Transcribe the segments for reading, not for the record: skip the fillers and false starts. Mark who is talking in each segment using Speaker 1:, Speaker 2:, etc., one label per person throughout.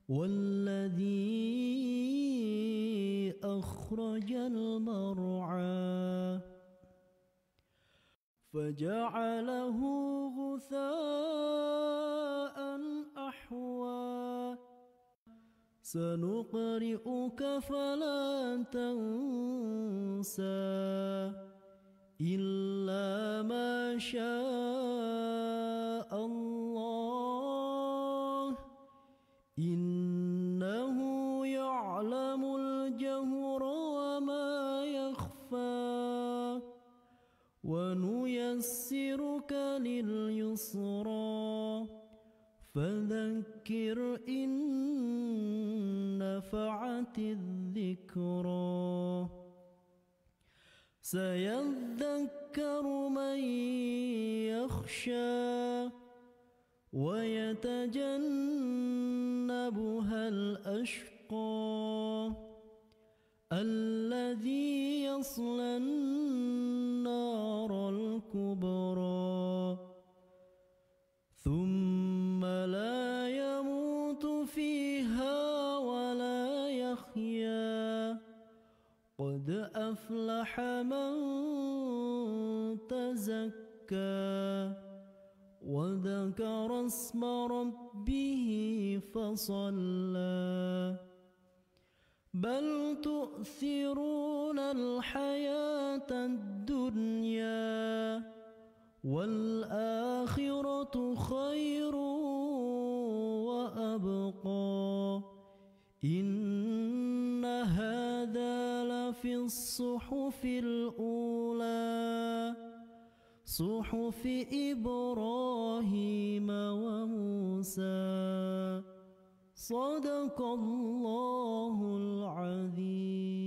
Speaker 1: والذي أخرج المرعى فجعله غثاء أحوى سنقرئك فلا تنسى إلا ما شاء الله إنه يعلم الجهر وما يخفى ونيسرك لليسرى فذكر إن نفعت الذكرى سيذكر من يخشى ويتجنبها الأشقى الذي يصلى النار الكبرى ثم لا يموت فيها ولا يحيا قد أفلح من تزكى وذكر اسم ربه فصلى بل تؤثرون الحياة الدنيا والآخرة خير وأبقى إن هذا لفي الصحف الأولى صحف إبراهيم وموسى صدق الله العظيم.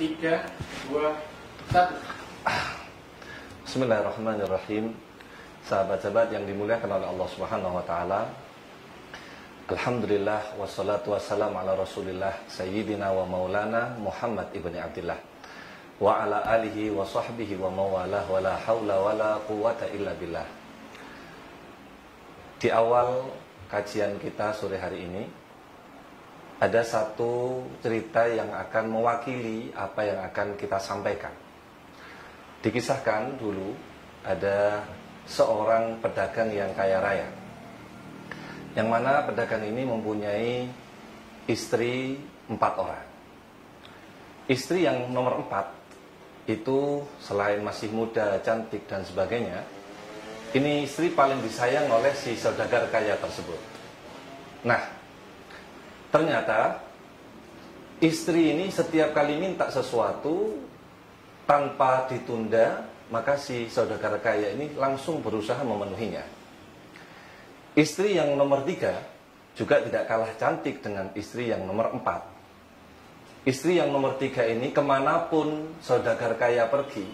Speaker 2: Tiga, dua, satu.
Speaker 3: Bismillahirrahmanirrahim. Sahabat-sahabat yang dimuliakan oleh Allah Subhanahu wa taala. Alhamdulillah wassalatu wassalamu ala Rasulillah sayyidina wa maulana Muhammad ibni Abdillah wa ala alihi wa sahbihi wa mawalah wa la haula wa la quwata illa billah. Di awal kajian kita sore hari ini ada satu cerita yang akan mewakili apa yang akan kita sampaikan. Dikisahkan dulu ada seorang pedagang yang kaya raya, yang mana pedagang ini mempunyai istri 4 orang. Istri yang nomor 4 itu selain masih muda, cantik dan sebagainya, ini istri paling disayang oleh si saudagar kaya tersebut. Nah, ternyata istri ini setiap kali minta sesuatu tanpa ditunda, maka si saudagar kaya ini langsung berusaha memenuhinya. Istri yang nomor 3 juga tidak kalah cantik dengan istri yang nomor 4. Istri yang nomor 3 ini kemanapun saudagar kaya pergi,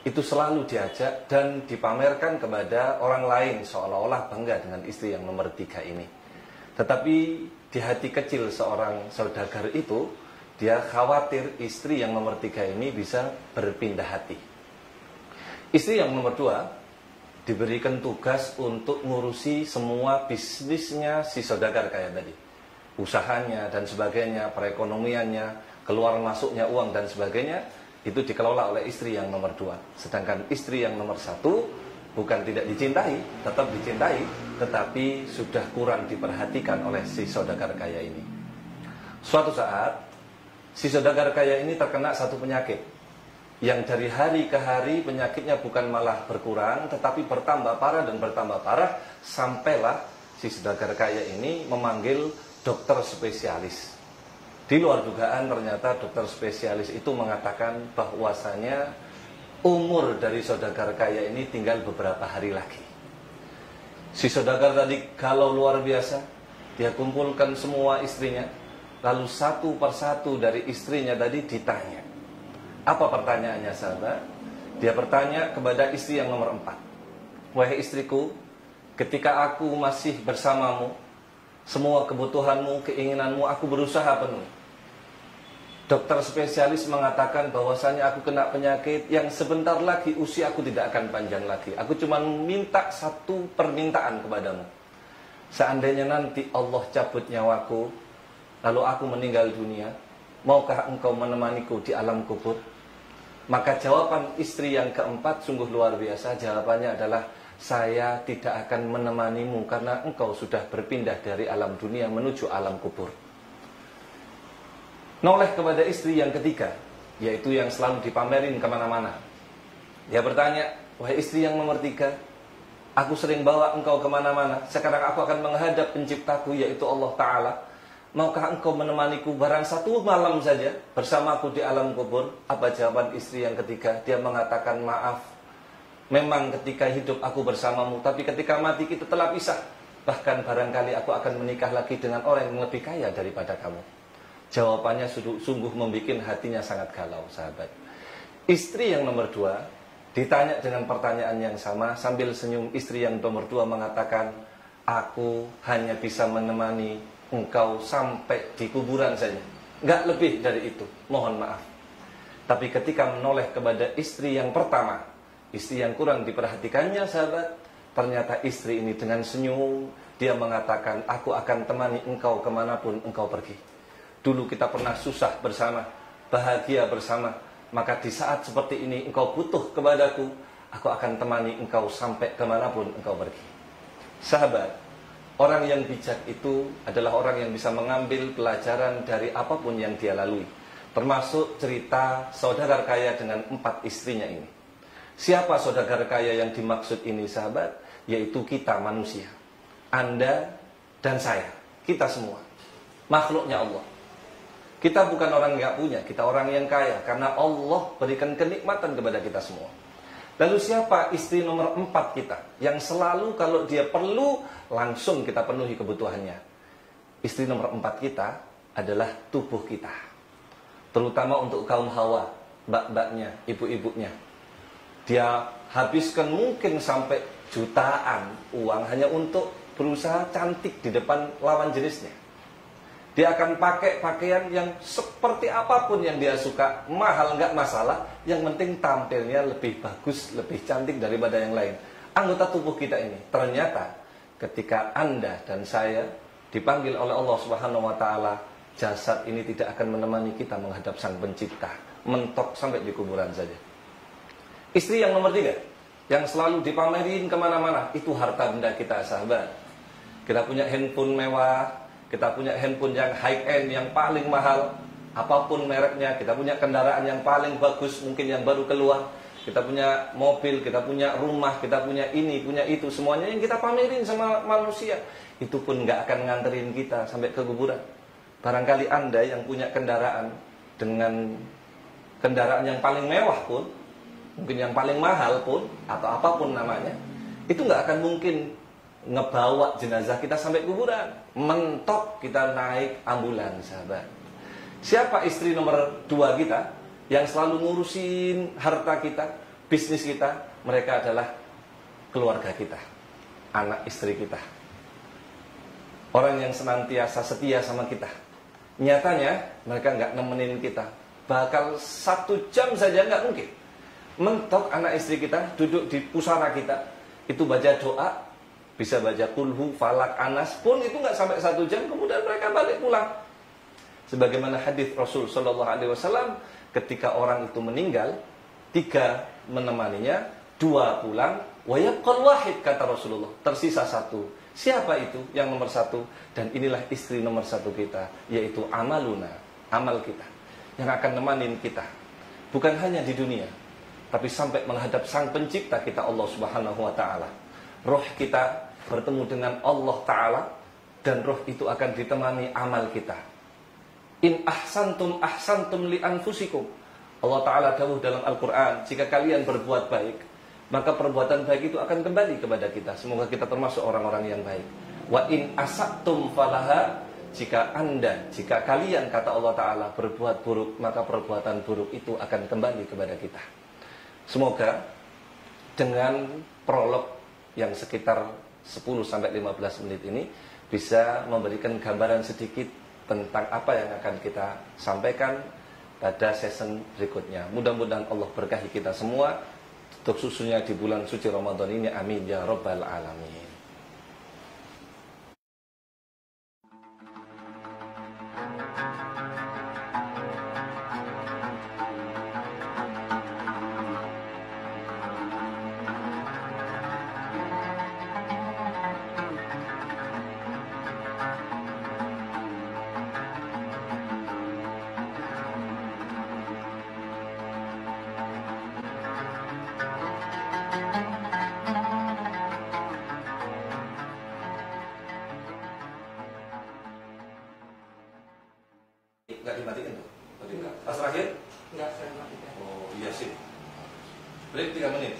Speaker 3: itu selalu diajak dan dipamerkan kepada orang lain seolah-olah bangga dengan istri yang nomor 3 ini. Tetapi di hati kecil seorang saudagar itu, dia khawatir istri yang nomor 3 ini bisa berpindah hati. Istri yang nomor 2 diberikan tugas untuk ngurusi semua bisnisnya si saudagar kaya tadi. Usahanya dan sebagainya, perekonomiannya, keluar masuknya uang dan sebagainya, itu dikelola oleh istri yang nomor 2. Sedangkan istri yang nomor 1 bukan tidak dicintai, tetap dicintai, tetapi sudah kurang diperhatikan oleh si saudagar kaya ini. Suatu saat, si saudagar kaya ini terkena satu penyakit, yang dari hari ke hari penyakitnya bukan malah berkurang, tetapi bertambah parah dan bertambah parah, sampailah si saudagar kaya ini memanggil dokter spesialis. Di luar dugaan ternyata dokter spesialis itu mengatakan bahwasanya umur dari saudagar kaya ini tinggal beberapa hari lagi. Si saudagar tadi galau luar biasa, dia kumpulkan semua istrinya, lalu satu persatu dari istrinya tadi ditanya. Apa pertanyaannya sahabat? Dia bertanya kepada istri yang nomor 4. Wahai istriku, ketika aku masih bersamamu, semua kebutuhanmu, keinginanmu aku berusaha penuhi. Dokter spesialis mengatakan bahwasanya aku kena penyakit yang sebentar lagi usia aku tidak akan panjang lagi. Aku cuma minta satu permintaan kepadamu. Seandainya nanti Allah cabut nyawaku, lalu aku meninggal dunia, maukah engkau menemaniku di alam kubur? Maka jawaban istri yang keempat sungguh luar biasa. Jawabannya adalah, saya tidak akan menemanimu karena engkau sudah berpindah dari alam dunia menuju alam kubur. Noleh kepada istri yang ketiga, yaitu yang selalu dipamerin kemana-mana. Dia bertanya, wahai istri yang nomor 3, aku sering bawa engkau kemana-mana. Sekarang aku akan menghadap penciptaku, yaitu Allah Ta'ala. Maukah engkau menemaniku barang satu malam saja bersamaku di alam kubur? Apa jawaban istri yang ketiga? Dia mengatakan, maaf, memang ketika hidup aku bersamamu, tapi ketika mati kita telah pisah. Bahkan barangkali aku akan menikah lagi dengan orang yang lebih kaya daripada kamu. Jawabannya sungguh membuat hatinya sangat galau, sahabat. Istri yang nomor 2 ditanya dengan pertanyaan yang sama. Sambil senyum, istri yang nomor 2 mengatakan, aku hanya bisa menemani engkau sampai di kuburan saja, nggak lebih dari itu, mohon maaf. Tapi ketika menoleh kepada istri yang pertama, istri yang kurang diperhatikannya, sahabat, ternyata istri ini dengan senyum, dia mengatakan, aku akan temani engkau kemanapun engkau pergi. Dulu kita pernah susah bersama, bahagia bersama, maka di saat seperti ini engkau butuh kepadaku, aku akan temani engkau sampai kemanapun engkau pergi. Sahabat, orang yang bijak itu adalah orang yang bisa mengambil pelajaran dari apapun yang dia lalui. Termasuk cerita saudagar kaya dengan 4 istrinya ini. Siapa saudagar kaya yang dimaksud ini, sahabat? Yaitu kita manusia. Anda dan saya, kita semua, makhluknya Allah. Kita bukan orang yang gak punya, kita orang yang kaya, karena Allah berikan kenikmatan kepada kita semua. Lalu siapa istri nomor 4 kita, yang selalu kalau dia perlu, langsung kita penuhi kebutuhannya? Istri nomor 4 kita adalah tubuh kita. Terutama untuk kaum hawa, mbak-mbaknya, ibu-ibunya. Dia habiskan mungkin sampai jutaan uang hanya untuk berusaha cantik di depan lawan jenisnya. Dia akan pakai pakaian yang seperti apapun yang dia suka, mahal nggak masalah, yang penting tampilnya lebih bagus, lebih cantik daripada yang lain. Anggota tubuh kita ini, ternyata ketika Anda dan saya dipanggil oleh Allah Subhanahu wa Ta'ala, jasad ini tidak akan menemani kita menghadap Sang Pencipta, mentok sampai di kuburan saja. Istri yang nomor 3, yang selalu dipamerin kemana-mana, itu harta benda kita, sahabat. Kita punya handphone mewah, kita punya handphone yang high-end, yang paling mahal, apapun mereknya. Kita punya kendaraan yang paling bagus, mungkin yang baru keluar. Kita punya mobil, kita punya rumah, kita punya ini, punya itu. Semuanya yang kita pamerin sama manusia. Itu pun nggak akan nganterin kita sampai ke kuburan. Barangkali Anda yang punya kendaraan, dengan kendaraan yang paling mewah pun, mungkin yang paling mahal pun, atau apapun namanya, itu nggak akan mungkin ngebawa jenazah kita sampai kuburan. Mentok kita naik ambulans, sahabat. Siapa istri nomor 2 kita yang selalu ngurusin harta kita, bisnis kita? Mereka adalah keluarga kita, anak istri kita, orang yang senantiasa setia sama kita. Nyatanya mereka nggak nemenin kita, bakal 1 jam saja nggak mungkin. Mentok anak istri kita duduk di pusara kita, itu baca doa, bisa baca kulhu, falak, anas pun itu nggak sampai 1 jam, kemudian mereka balik pulang. Sebagaimana hadis Rasul Shallallahu Alaihi Wasallam, ketika orang itu meninggal, 3 menemaninya, 2 pulang, wayabqal wahid, kata Rasulullah, tersisa 1. Siapa itu yang nomor 1? Dan inilah istri nomor 1 kita, yaitu amaluna, amal kita, yang akan nemanin kita, bukan hanya di dunia, tapi sampai menghadap Sang Pencipta kita, Allah Subhanahu Wa Taala. Roh kita bertemu dengan Allah Ta'ala, dan roh itu akan ditemani amal kita. In ahsantum ahsantum li anfusikum. Allah Ta'ala dawuh dalam Al-Quran, jika kalian berbuat baik, maka perbuatan baik itu akan kembali kepada kita. Semoga kita termasuk orang-orang yang baik. Wa in asaktum falaha. Jika kalian, kata Allah Ta'ala, berbuat buruk, maka perbuatan buruk itu akan kembali kepada kita. Semoga dengan prolog yang sekitar 10-15 menit ini bisa memberikan gambaran sedikit tentang apa yang akan kita sampaikan pada season berikutnya. Mudah-mudahan Allah berkahi kita semua, khususnya di bulan suci Ramadan ini. Amin ya rabbal alamin. Enggak dimatiin tuh? Tadi enggak? Pas terakhir?
Speaker 2: Enggak, saya matikan.
Speaker 3: Oh iya sih. Break 3 menit.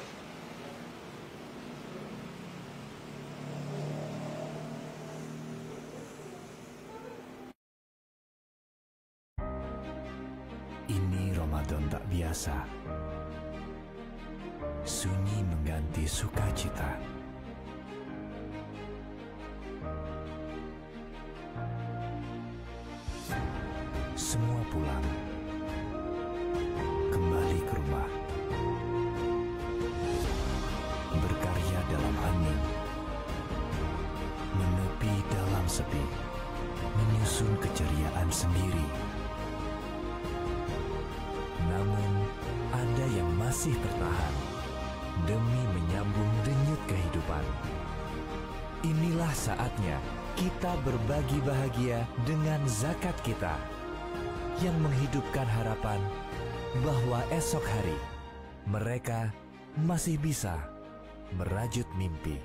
Speaker 4: Ini Ramadan tak biasa. Sunyi mengganti sukacita. Semua pulang, kembali ke rumah, berkarya dalam angin, menepi dalam sepi, menyusun keceriaan sendiri. Namun, ada yang masih bertahan demi menyambung denyut kehidupan. Inilah saatnya kita berbagi bahagia dengan zakat kita, yang menghidupkan harapan bahwa esok hari mereka masih bisa merajut mimpi.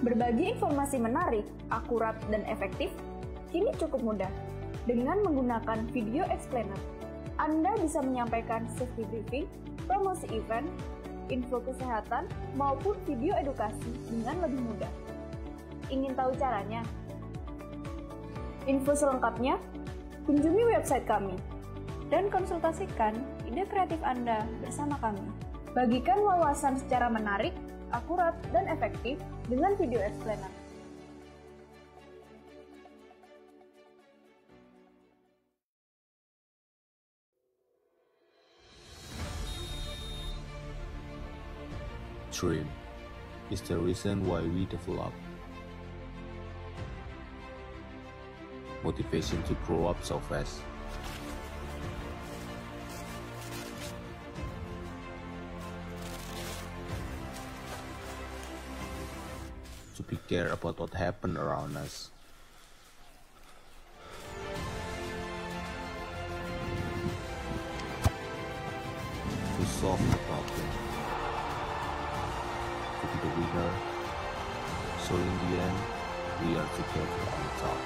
Speaker 5: Berbagi informasi menarik, akurat, dan efektif kini cukup mudah. Dengan menggunakan video explainer, Anda bisa menyampaikan safety briefing, promosi event, info kesehatan, maupun video edukasi dengan lebih mudah. Ingin tahu caranya? Info selengkapnya, kunjungi website kami dan konsultasikan ide kreatif Anda bersama kami. Bagikan wawasan secara menarik, akurat, dan efektif dengan video explainer.
Speaker 6: Dream is the reason why we develop. Motivation to grow up so fast. To be care about what happened around us. To solve the problem. To be the winner. So in the end, we are together on top.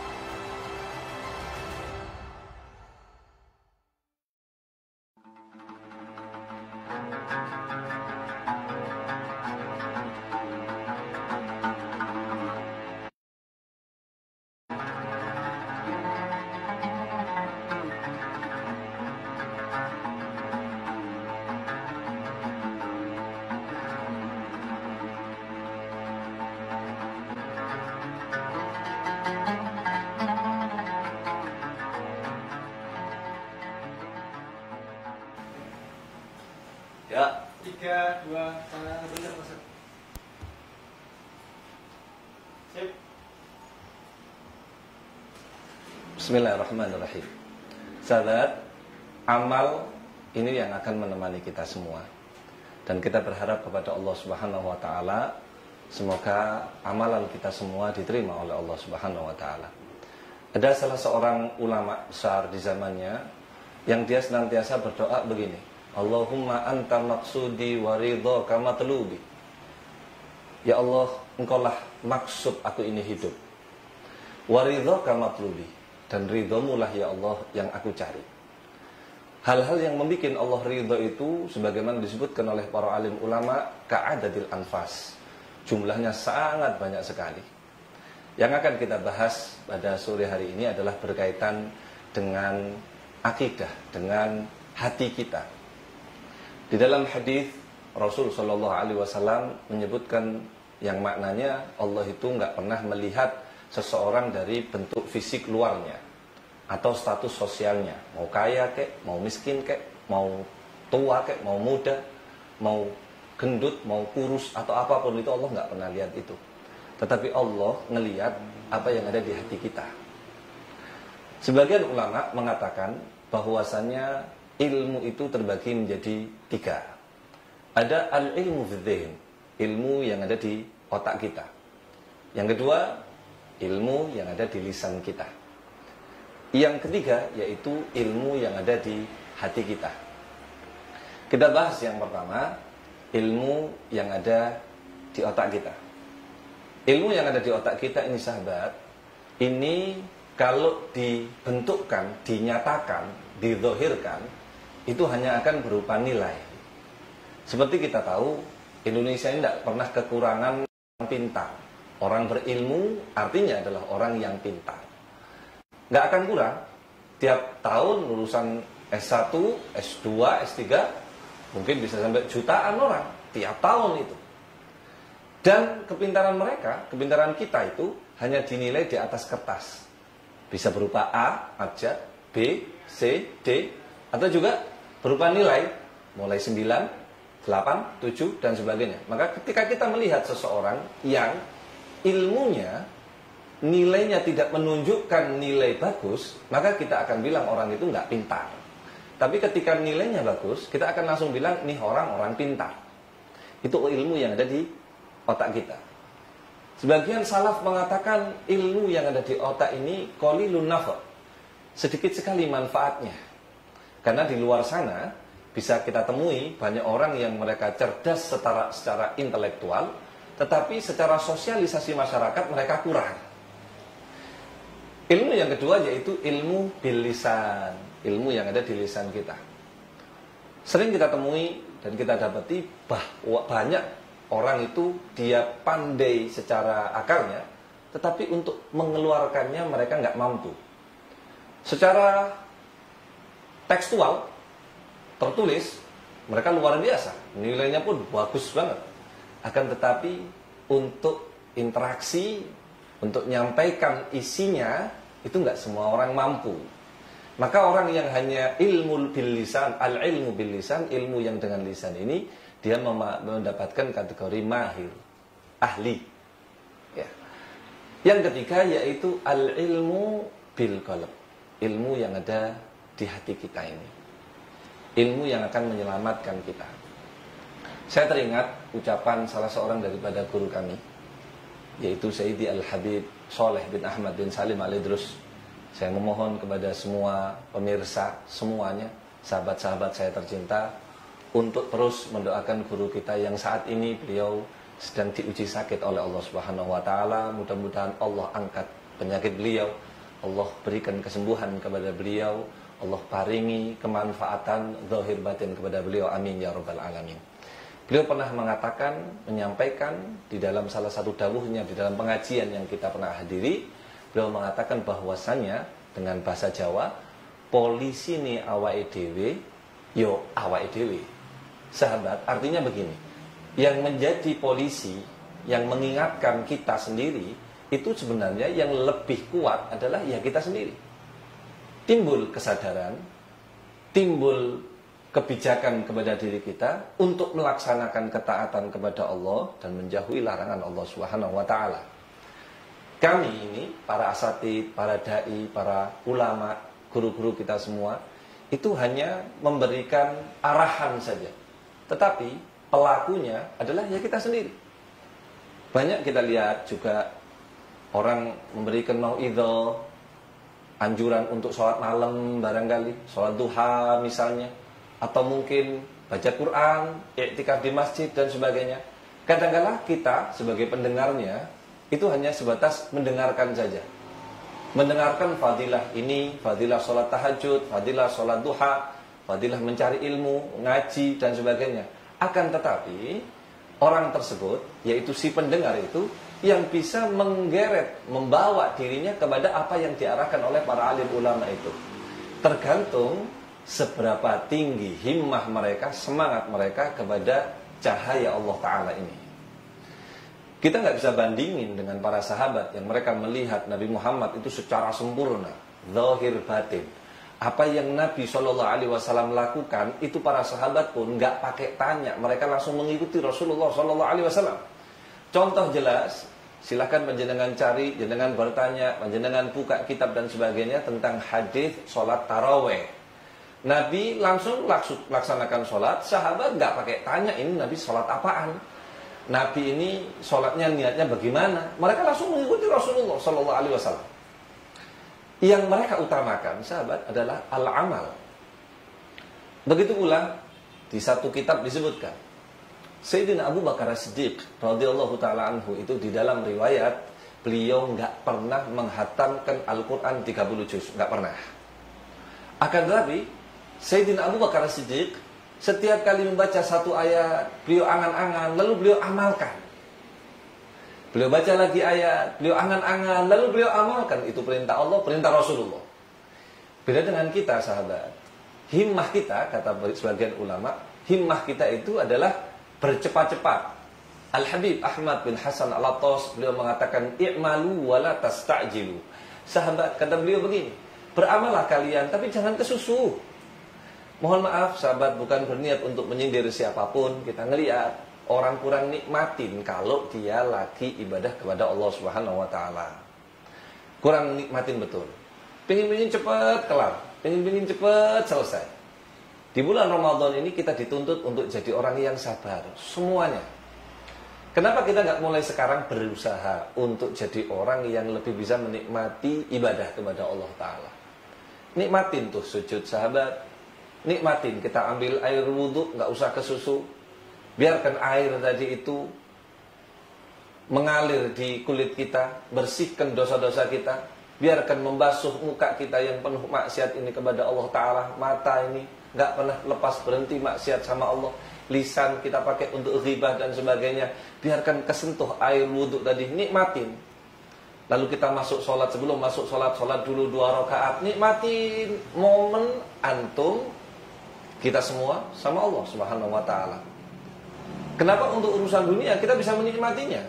Speaker 3: Ya.
Speaker 2: 3, 2, 1, benar masuk. Sip.
Speaker 3: Bismillahirrahmanirrahim. Sahabat, amal ini yang akan menemani kita semua. Dan kita berharap kepada Allah Subhanahu wa taala semoga amalan kita semua diterima oleh Allah Subhanahu wa taala. Ada salah seorang ulama besar di zamannya yang dia senantiasa berdoa begini, Allahumma anta maksudi wa ridhaka matlubi. Ya Allah, engkaulah maksud aku ini hidup. Wa ridhaka matlubi, dan ridhomulah ya Allah yang aku cari. Hal-hal yang membuat Allah ridho itu sebagaimana disebutkan oleh para alim ulama ka'adadil anfas. Jumlahnya sangat banyak sekali. Yang akan kita bahas pada sore hari ini adalah berkaitan dengan akidah, dengan hati kita. Di dalam hadis Rasul Shallallahu Alaihi Wasallam menyebutkan yang maknanya Allah itu nggak pernah melihat seseorang dari bentuk fisik luarnya atau status sosialnya, mau kaya kek, mau miskin kek, mau tua kek, mau muda, mau gendut, mau kurus atau apapun itu Allah nggak pernah lihat itu. Tetapi Allah ngelihat apa yang ada di hati kita. Sebagian ulama mengatakan bahwasannya ilmu itu terbagi menjadi 3. Ada al-ilmu fidzihn, ilmu yang ada di otak kita. Yang kedua, ilmu yang ada di lisan kita. Yang ketiga, yaitu ilmu yang ada di hati kita. Kita bahas yang pertama, ilmu yang ada di otak kita. Ilmu yang ada di otak kita ini sahabat, ini kalau dibentukkan, dinyatakan, dizahirkan, itu hanya akan berupa nilai. Seperti kita tahu, Indonesia ini tidak pernah kekurangan orang pintar. Orang berilmu artinya adalah orang yang pintar. Nggak akan kurang. Tiap tahun lulusan S1, S2, S3, mungkin bisa sampai jutaan orang. Tiap tahun itu. Dan kepintaran mereka, kepintaran kita itu hanya dinilai di atas kertas. Bisa berupa A aja, B, C, D, atau juga berupa nilai mulai 9, 8, 7, dan sebagainya. Maka ketika kita melihat seseorang yang ilmunya, nilainya tidak menunjukkan nilai bagus, maka kita akan bilang orang itu nggak pintar. Tapi ketika nilainya bagus, kita akan langsung bilang, nih orang pintar. Itu ilmu yang ada di otak kita. Sebagian salaf mengatakan ilmu yang ada di otak ini qalilun nafa', sedikit sekali manfaatnya. Karena di luar sana bisa kita temui banyak orang yang mereka cerdas secara intelektual, tetapi secara sosialisasi masyarakat mereka kurang. Ilmu yang kedua yaitu ilmu bil lisan, ilmu yang ada di lisan kita. Sering kita temui dan kita dapati bahwa banyak orang itu dia pandai secara akalnya, tetapi untuk mengeluarkannya mereka nggak mampu. Secara tekstual, tertulis, mereka luar biasa, nilainya pun bagus banget. Akan tetapi untuk interaksi, untuk menyampaikan isinya, itu nggak semua orang mampu. Maka orang yang hanya ilmu bil lisan, al-ilmu bil lisan, ilmu yang dengan lisan ini, dia mendapatkan kategori mahir, ahli. Ya. Yang ketiga yaitu al-ilmu bil qalb, ilmu yang ada di hati kita ini, ilmu yang akan menyelamatkan kita. Saya teringat ucapan salah seorang daripada guru kami, yaitu Sayyidi Al-Habib Shalih bin Ahmad bin Salim Al-Idrus. Saya memohon kepada semua pemirsa, semuanya, sahabat-sahabat saya tercinta, untuk terus mendoakan guru kita yang saat ini beliau sedang diuji sakit oleh Allah Subhanahu wa taala. Mudah-mudahan Allah angkat penyakit beliau, Allah berikan kesembuhan kepada beliau, Allah paringi kemanfaatan zahir batin kepada beliau. Amin ya rabbal alamin. Beliau pernah mengatakan, menyampaikan di dalam salah satu dawuhnya di dalam pengajian yang kita pernah hadiri, beliau mengatakan bahwasannya dengan bahasa Jawa, polisi ni awake dhewe yo awake dhewe. Sahabat, artinya begini, yang menjadi polisi, yang mengingatkan kita sendiri, itu sebenarnya yang lebih kuat adalah ya kita sendiri. Timbul kesadaran, timbul kebijakan kepada diri kita untuk melaksanakan ketaatan kepada Allah dan menjauhi larangan Allah Subhanahu wa taala. Kami ini, para asatid, para dai, para ulama, guru-guru kita semua, itu hanya memberikan arahan saja. Tetapi pelakunya adalah ya kita sendiri. Banyak kita lihat juga orang memberikan mau'idhah, anjuran untuk sholat malam barangkali, sholat duha misalnya, atau mungkin baca Quran, iktikaf di masjid dan sebagainya. Kadang-kala kita sebagai pendengarnya itu hanya sebatas mendengarkan saja. Mendengarkan fadilah ini, fadilah sholat tahajud, fadilah sholat duha, fadilah mencari ilmu, ngaji dan sebagainya. Akan tetapi orang tersebut, yaitu si pendengar itu, yang bisa menggeret, membawa dirinya kepada apa yang diarahkan oleh para alim ulama itu. Tergantung seberapa tinggi himmah mereka, semangat mereka kepada cahaya Allah Ta'ala ini. Kita nggak bisa bandingin dengan para sahabat yang mereka melihat Nabi Muhammad itu secara sempurna, zahir batin. Apa yang Nabi SAW lakukan, itu para sahabat pun nggak pakai tanya, mereka langsung mengikuti Rasulullah SAW. Contoh jelas, silakan panjenengan cari, jenengan bertanya, panjenengan buka kitab dan sebagainya tentang hadis sholat taraweh. Nabi langsung laksanakan sholat, sahabat nggak pakai tanya ini Nabi sholat apaan, Nabi ini sholatnya niatnya bagaimana, mereka langsung mengikuti Rasulullah SAW. Yang mereka utamakan sahabat adalah al-amal. Begitu pula di satu kitab disebutkan Sayyidina Abu Bakar As-Siddiq radhiyallahu ta'ala anhu itu di dalam riwayat beliau nggak pernah menghatamkan Al-Quran 30 juz, nggak pernah. Akan tetapi Sayyidina Abu Bakar As-Siddiq setiap kali membaca satu ayat beliau angan-angan lalu beliau amalkan. Beliau baca lagi ayat, beliau angan-angan lalu beliau amalkan. Itu perintah Allah, perintah Rasulullah. Beda dengan kita sahabat. Himmah kita, kata sebagian ulama, himmah kita itu adalah bercepat-cepat. Al-Habib Ahmad bin Hasan Al-Attas beliau mengatakan i'malu wa la tasta'jilu. Sahabat, kata beliau begini, beramallah kalian tapi jangan kesusu. Mohon maaf sahabat, bukan berniat untuk menyindir siapapun. Kita ngelihat orang kurang nikmatin kalau dia lagi ibadah kepada Allah Subhanahu wa taala. Kurang nikmatin betul. Pengin cepat kelar, pengin cepat selesai. Di bulan Ramadan ini kita dituntut untuk jadi orang yang sabar, semuanya. Kenapa kita nggak mulai sekarang berusaha untuk jadi orang yang lebih bisa menikmati ibadah kepada Allah Ta'ala? Nikmatin tuh sujud sahabat, nikmatin kita ambil air wudhu, nggak usah kesusu. Biarkan air tadi itu mengalir di kulit kita, bersihkan dosa-dosa kita. Biarkan membasuh muka kita yang penuh maksiat ini kepada Allah Ta'ala. Mata ini nggak pernah lepas berhenti maksiat sama Allah. Lisan kita pakai untuk ghibah dan sebagainya. Biarkan kesentuh air wudhu tadi, nikmatin. Lalu kita masuk sholat, sebelum masuk sholat dulu 2 rakaat. Nikmatin momen antum kita semua sama Allah Subhanahu wa ta'ala. Kenapa untuk urusan dunia kita bisa menikmatinya?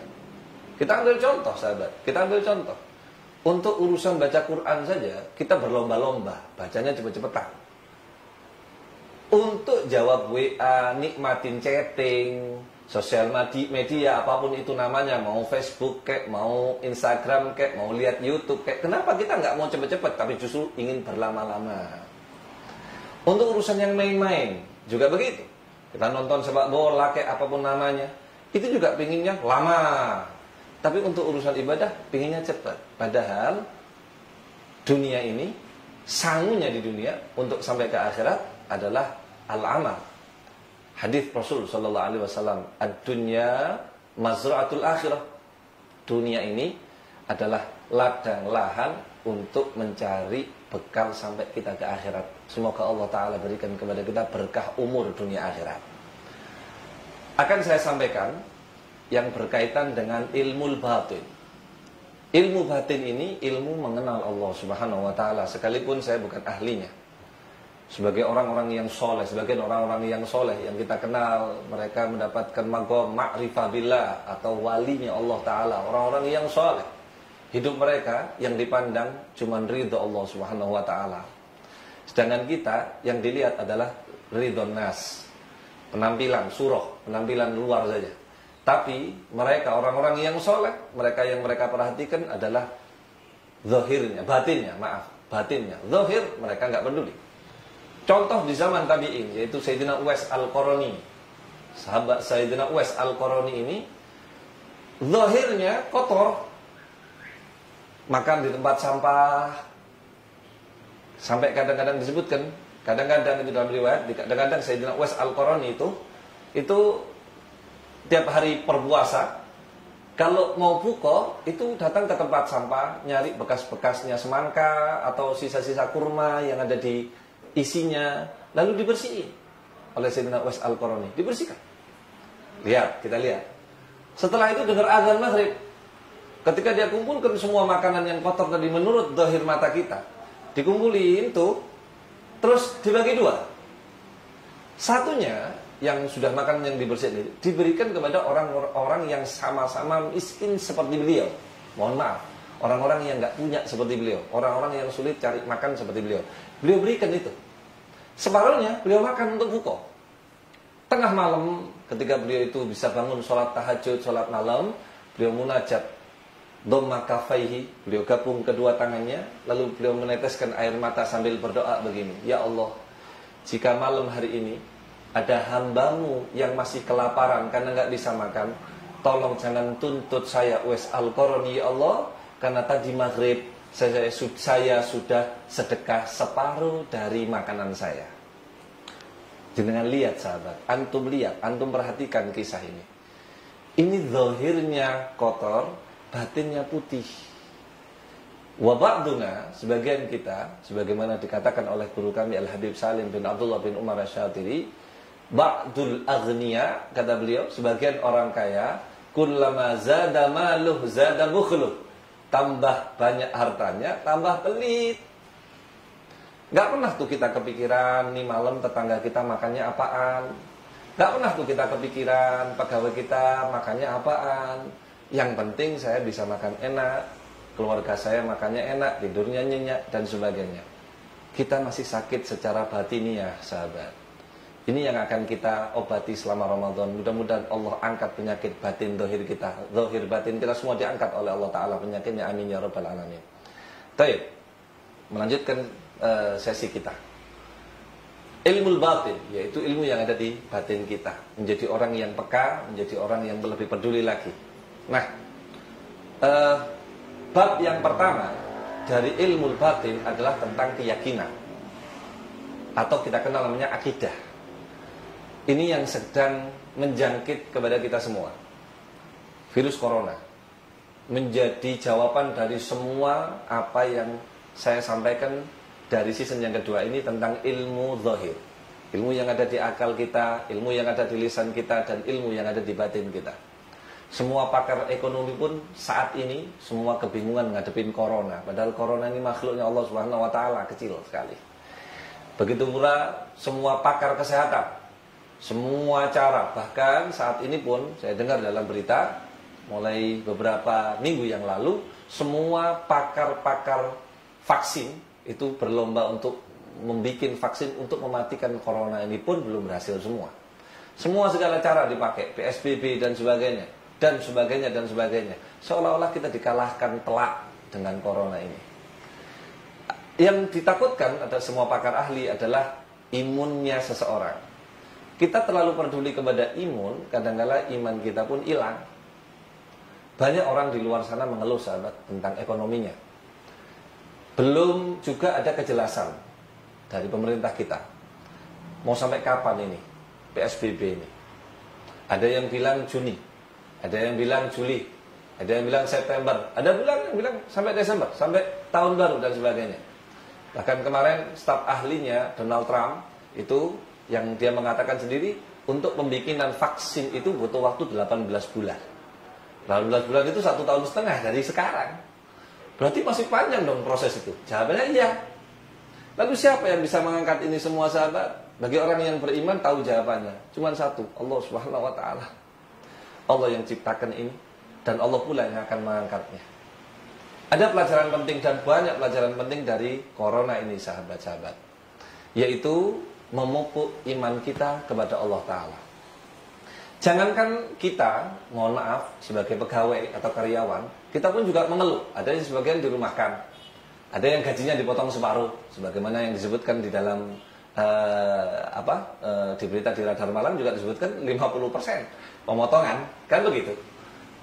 Speaker 3: Kita ambil contoh sahabat, kita ambil contoh. Untuk urusan baca Quran saja kita berlomba-lomba, bacanya cepet-cepetan. Untuk jawab WA, nikmatin chatting, sosial media apapun itu namanya, mau Facebook kek, mau Instagram kek, mau lihat YouTube kek. Kenapa kita nggak mau cepet-cepet tapi justru ingin berlama-lama? Untuk urusan yang main-main juga begitu. Kita nonton sepak bola kayak apapun namanya, itu juga pinginnya lama. Tapi untuk urusan ibadah pinginnya cepat. Padahal dunia ini, sangunya di dunia untuk sampai ke akhirat adalah al-amal. Hadis Rasul sallallahu alaihi wasallam, ad-dunya mazra'atul akhirah. Dunia ini adalah ladang lahan untuk mencari bekal sampai kita ke akhirat. Semoga Allah Ta'ala berikan kepada kita berkah umur dunia akhirat. Akan saya sampaikan yang berkaitan dengan ilmu batin. Ilmu batin ini ilmu mengenal Allah Subhanahu wa Ta'ala. Sekalipun saya bukan ahlinya. Sebagai orang-orang yang soleh, sebagian orang-orang yang soleh yang kita kenal, mereka mendapatkan maqam ma'rifah billah atau walinya Allah Ta'ala. Orang-orang yang soleh, hidup mereka yang dipandang cuma ridho Allah Subhanahu wa Ta'ala. Sedangkan kita yang dilihat adalah ridho nas, penampilan surah, penampilan luar saja. Tapi mereka orang-orang yang soleh, mereka yang mereka perhatikan adalah zahirnya, batinnya, batinnya. Zahir mereka nggak peduli. Contoh di zaman tabi'in, yaitu Sayyidina Uwais Al-Qarani. Sahabat Sayyidina Uwais Al-Qarani ini zahirnya kotor, makan di tempat sampah, Sampai kadang-kadang disebutkan, kadang-kadang itu dalam riwayat, kadang-kadang Sayyidina Uwais Al-Qarani itu tiap hari berpuasa, kalau mau buka itu datang ke tempat sampah, nyari bekas-bekasnya semangka atau sisa-sisa kurma yang ada di isinya, lalu dibersihin oleh Sayyidina Uwais Al-Qarani, dibersihkan. Lihat, kita lihat. Setelah itu dengar azan maghrib. Ketika dia kumpulkan semua makanan yang kotor tadi menurut zahir mata kita, dikumpulin tuh, terus dibagi dua. Satunya yang sudah makan yang dibersihkan diberikan kepada orang-orang yang sama-sama miskin seperti beliau. Mohon maaf, orang-orang yang nggak punya seperti beliau, orang-orang yang sulit cari makan seperti beliau. Beliau berikan itu. Separuhnya beliau makan untuk buka. Tengah malam ketika beliau itu bisa bangun sholat tahajud, sholat malam, beliau munajat, dhamma kafaihi, beliau gabung kedua tangannya, lalu beliau meneteskan air mata sambil berdoa begini, ya Allah, jika malam hari ini ada hambamu yang masih kelaparan karena nggak bisa makan, tolong jangan tuntut saya Uwais Al-Qarani ya Allah, karena tadi maghrib saya sudah sedekah separuh dari makanan saya. Jangan lihat sahabat, antum lihat, antum perhatikan kisah ini. Ini zahirnya kotor, batinnya putih. Wa ba'duna, sebagian kita, sebagaimana dikatakan oleh guru kami Al-Habib Salim bin Abdullah bin Umar Asy-Syatiri, ba'dul aghniya, kata beliau, sebagian orang kaya, kullama zada maluh zada bukhluh, tambah banyak hartanya, tambah pelit. Gak pernah tuh kita kepikiran nih malam tetangga kita makannya apaan. Gak pernah tuh kita kepikiran pegawai kita makannya apaan. Yang penting saya bisa makan enak, keluarga saya makannya enak, tidurnya nyenyak, dan sebagainya. Kita masih sakit secara batiniah, sahabat. Ini yang akan kita obati selama Ramadan. Mudah-mudahan Allah angkat penyakit batin zahir kita. Zahir batin kita semua diangkat oleh Allah Ta'ala penyakitnya. Amin ya rabbal alamin. Baik, melanjutkan sesi kita. Ilmu batin, yaitu ilmu yang ada di batin kita. Menjadi orang yang peka, menjadi orang yang lebih peduli lagi. Nah, bab yang pertama dari ilmu batin adalah tentang keyakinan, atau kita kenal namanya akidah. Ini yang sedang menjangkit kepada kita semua. Virus corona menjadi jawaban dari semua apa yang saya sampaikan dari season yang kedua ini tentang ilmu zahir. Ilmu yang ada di akal kita, ilmu yang ada di lisan kita, dan ilmu yang ada di batin kita. Semua pakar ekonomi pun saat ini semua kebingungan ngadepin corona. Padahal corona ini makhluknya Allah Subhanahu wa Ta'ala, kecil sekali. Begitu pula semua pakar kesehatan, semua cara, bahkan saat ini pun saya dengar dalam berita mulai beberapa minggu yang lalu, semua pakar-pakar vaksin itu berlomba untuk membuat vaksin untuk mematikan corona ini pun belum berhasil semua. Semua segala cara dipakai, PSBB dan sebagainya, dan sebagainya, dan sebagainya. Seolah-olah kita dikalahkan telak dengan corona ini. Yang ditakutkan ada semua pakar ahli adalah imunnya seseorang. Kita terlalu peduli kepada imun, kadang-kala iman kita pun hilang. Banyak orang di luar sana mengeluh sahabat tentang ekonominya. Belum juga ada kejelasan dari pemerintah kita. Mau sampai kapan ini PSBB ini? Ada yang bilang Juni, ada yang bilang Juli, ada yang bilang September, ada yang bilang sampai Desember, sampai tahun baru dan sebagainya. Bahkan kemarin staf ahlinya Donald Trump itu yang dia mengatakan sendiri untuk pembikinan vaksin itu butuh waktu 18 bulan. 18 bulan itu 1,5 tahun dari sekarang. Berarti masih panjang dong proses itu. Jawabannya iya. Lalu siapa yang bisa mengangkat ini semua sahabat? Bagi orang yang beriman tahu jawabannya. Cuma satu, Allah Subhanahu wa Ta'ala. Allah yang ciptakan ini, dan Allah pula yang akan mengangkatnya. Ada pelajaran penting dan banyak pelajaran penting dari corona ini sahabat-sahabat, yaitu memupuk iman kita kepada Allah Ta'ala. Jangankan kita, mohon maaf, sebagai pegawai atau karyawan, kita pun juga mengeluh. Ada yang sebagian dirumahkan, ada yang gajinya dipotong separuh, sebagaimana yang disebutkan di dalam di berita di Radar Malam juga disebutkan 50% pemotongan, kan begitu.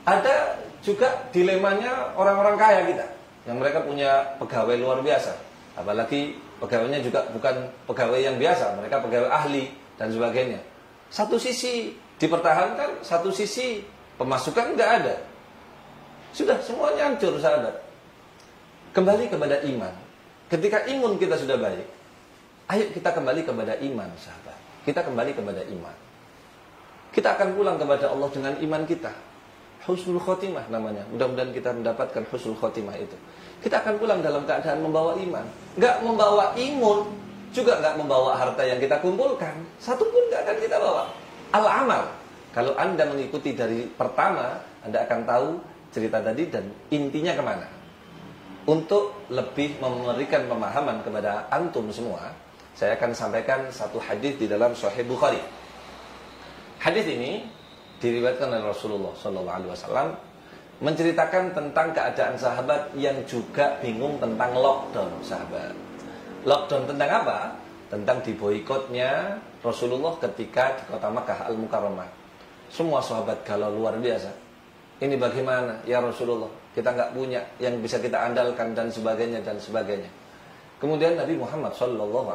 Speaker 3: Ada juga dilemanya orang-orang kaya kita, yang mereka punya pegawai luar biasa. Apalagi pegawainya juga bukan pegawai yang biasa, mereka pegawai ahli dan sebagainya. Satu sisi dipertahankan, satu sisi pemasukan nggak ada. Sudah semuanya hancur, sahabat. Kembali kepada iman. Ketika imun kita sudah baik, ayo kita kembali kepada iman, sahabat. Kita kembali kepada iman. Kita akan pulang kepada Allah dengan iman kita. Husnul khotimah namanya. Mudah-mudahan kita mendapatkan husnul khotimah itu. Kita akan pulang dalam keadaan membawa iman. Nggak membawa imun, juga nggak membawa harta yang kita kumpulkan. Satu pun nggak akan kita bawa. Al-amal. Kalau Anda mengikuti dari pertama, Anda akan tahu cerita tadi dan intinya kemana. Untuk lebih memberikan pemahaman kepada antum semua, saya akan sampaikan satu hadis di dalam Sahih Bukhari. Hadis ini diriwayatkan oleh Rasulullah SAW, menceritakan tentang keadaan sahabat yang juga bingung tentang lockdown, sahabat. Lockdown tentang apa? Tentang diboikotnya Rasulullah ketika di kota Makkah Al-Mukarramah. Semua sahabat galau luar biasa. Ini bagaimana ya Rasulullah? Kita nggak punya yang bisa kita andalkan dan sebagainya dan sebagainya. Kemudian Nabi Muhammad SAW